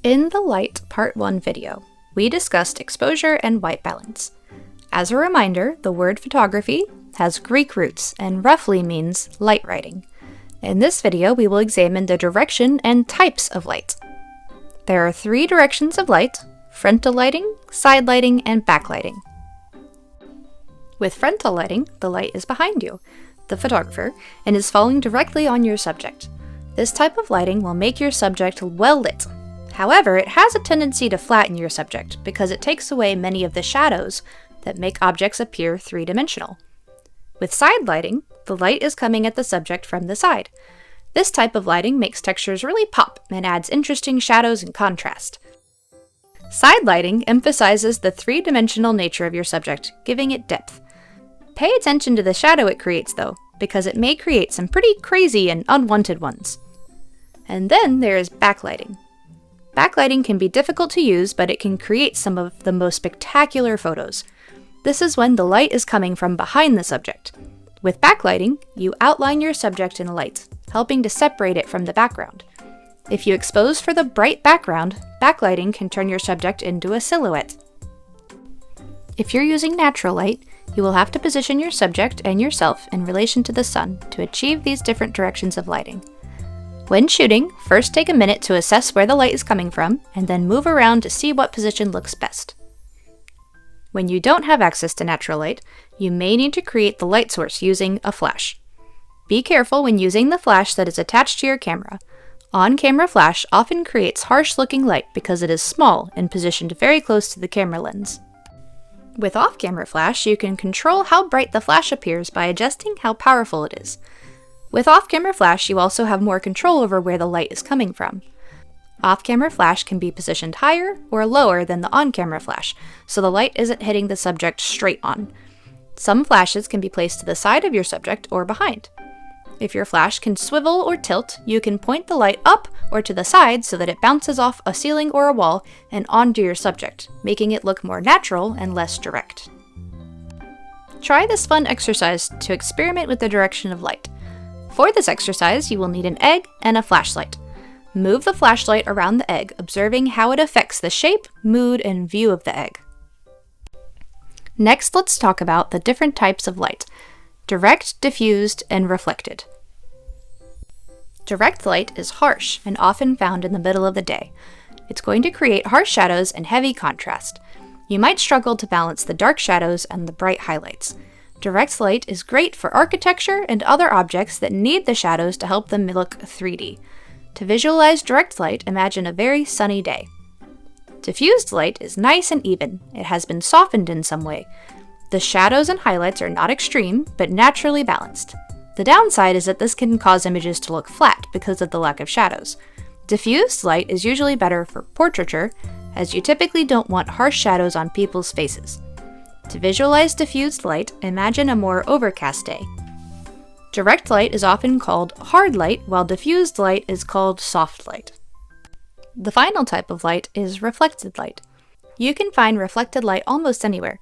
In the Light Part 1 video, we discussed exposure and white balance. As a reminder, the word photography has Greek roots and roughly means light writing. In this video, we will examine the direction and types of light. There are 3 directions of light: frontal lighting, side lighting, and backlighting. With frontal lighting, the light is behind you, the photographer, and is falling directly on your subject. This type of lighting will make your subject well lit. However, it has a tendency to flatten your subject because it takes away many of the shadows that make objects appear three-dimensional. With side lighting, the light is coming at the subject from the side. This type of lighting makes textures really pop and adds interesting shadows and contrast. Side lighting emphasizes the three-dimensional nature of your subject, giving it depth. Pay attention to the shadow it creates, though, because it may create some pretty crazy and unwanted ones. And then there is backlighting. Backlighting can be difficult to use, but it can create some of the most spectacular photos. This is when the light is coming from behind the subject. With backlighting, you outline your subject in light, helping to separate it from the background. If you expose for the bright background, backlighting can turn your subject into a silhouette. If you're using natural light, you will have to position your subject and yourself in relation to the sun to achieve these different directions of lighting. When shooting, first take a minute to assess where the light is coming from, and then move around to see what position looks best. When you don't have access to natural light, you may need to create the light source using a flash. Be careful when using the flash that is attached to your camera. On-camera flash often creates harsh-looking light because it is small and positioned very close to the camera lens. With off-camera flash, you can control how bright the flash appears by adjusting how powerful it is. With off-camera flash, you also have more control over where the light is coming from. Off-camera flash can be positioned higher or lower than the on-camera flash, so the light isn't hitting the subject straight on. Some flashes can be placed to the side of your subject or behind. If your flash can swivel or tilt, you can point the light up or to the side so that it bounces off a ceiling or a wall and onto your subject, making it look more natural and less direct. Try this fun exercise to experiment with the direction of light. For this exercise, you will need an egg and a flashlight. Move the flashlight around the egg, observing how it affects the shape, mood, and view of the egg. Next, let's talk about the different types of light: direct, diffused, and reflected. Direct light is harsh and often found in the middle of the day. It's going to create harsh shadows and heavy contrast. You might struggle to balance the dark shadows and the bright highlights. Direct light is great for architecture and other objects that need the shadows to help them look 3D. To visualize direct light, imagine a very sunny day. Diffused light is nice and even. It has been softened in some way. The shadows and highlights are not extreme, but naturally balanced. The downside is that this can cause images to look flat because of the lack of shadows. Diffused light is usually better for portraiture, as you typically don't want harsh shadows on people's faces. To visualize diffused light, imagine a more overcast day. Direct light is often called hard light, while diffused light is called soft light. The final type of light is reflected light. You can find reflected light almost anywhere.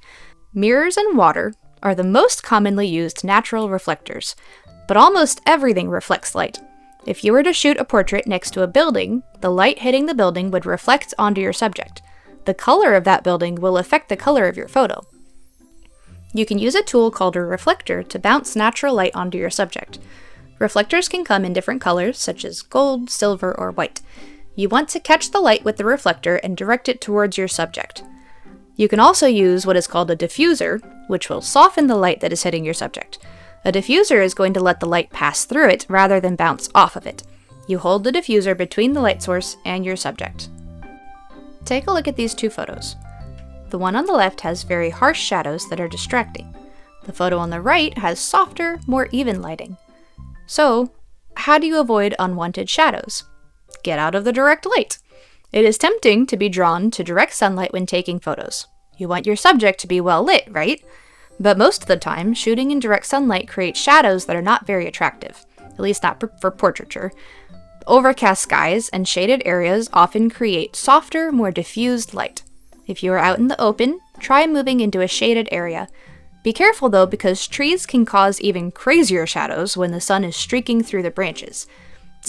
Mirrors and water are the most commonly used natural reflectors, but almost everything reflects light. If you were to shoot a portrait next to a building, the light hitting the building would reflect onto your subject. The color of that building will affect the color of your photo. You can use a tool called a reflector to bounce natural light onto your subject. Reflectors can come in different colors, such as gold, silver, or white. You want to catch the light with the reflector and direct it towards your subject. You can also use what is called a diffuser, which will soften the light that is hitting your subject. A diffuser is going to let the light pass through it rather than bounce off of it. You hold the diffuser between the light source and your subject. Take a look at these 2 photos. The one on the left has very harsh shadows that are distracting. The photo on the right has softer, more even lighting. So, how do you avoid unwanted shadows? Get out of the direct light. It is tempting to be drawn to direct sunlight when taking photos. You want your subject to be well lit, right? But most of the time, shooting in direct sunlight creates shadows that are not very attractive, at least not for portraiture. Overcast skies and shaded areas often create softer, more diffused light. If you are out in the open, try moving into a shaded area. Be careful though, because trees can cause even crazier shadows when the sun is streaking through the branches.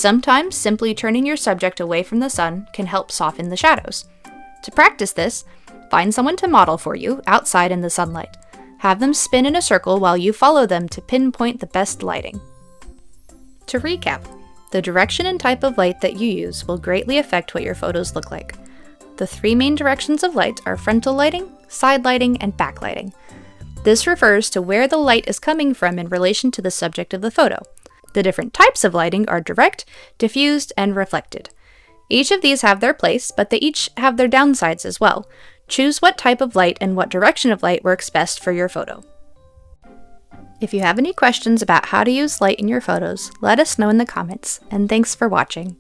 Sometimes simply turning your subject away from the sun can help soften the shadows. To practice this, find someone to model for you outside in the sunlight. Have them spin in a circle while you follow them to pinpoint the best lighting. To recap, the direction and type of light that you use will greatly affect what your photos look like. The 3 main directions of light are frontal lighting, side lighting, and backlighting. This refers to where the light is coming from in relation to the subject of the photo. The different types of lighting are direct, diffused, and reflected. Each of these have their place, but they each have their downsides as well. Choose what type of light and what direction of light works best for your photo. If you have any questions about how to use light in your photos, let us know in the comments, and thanks for watching.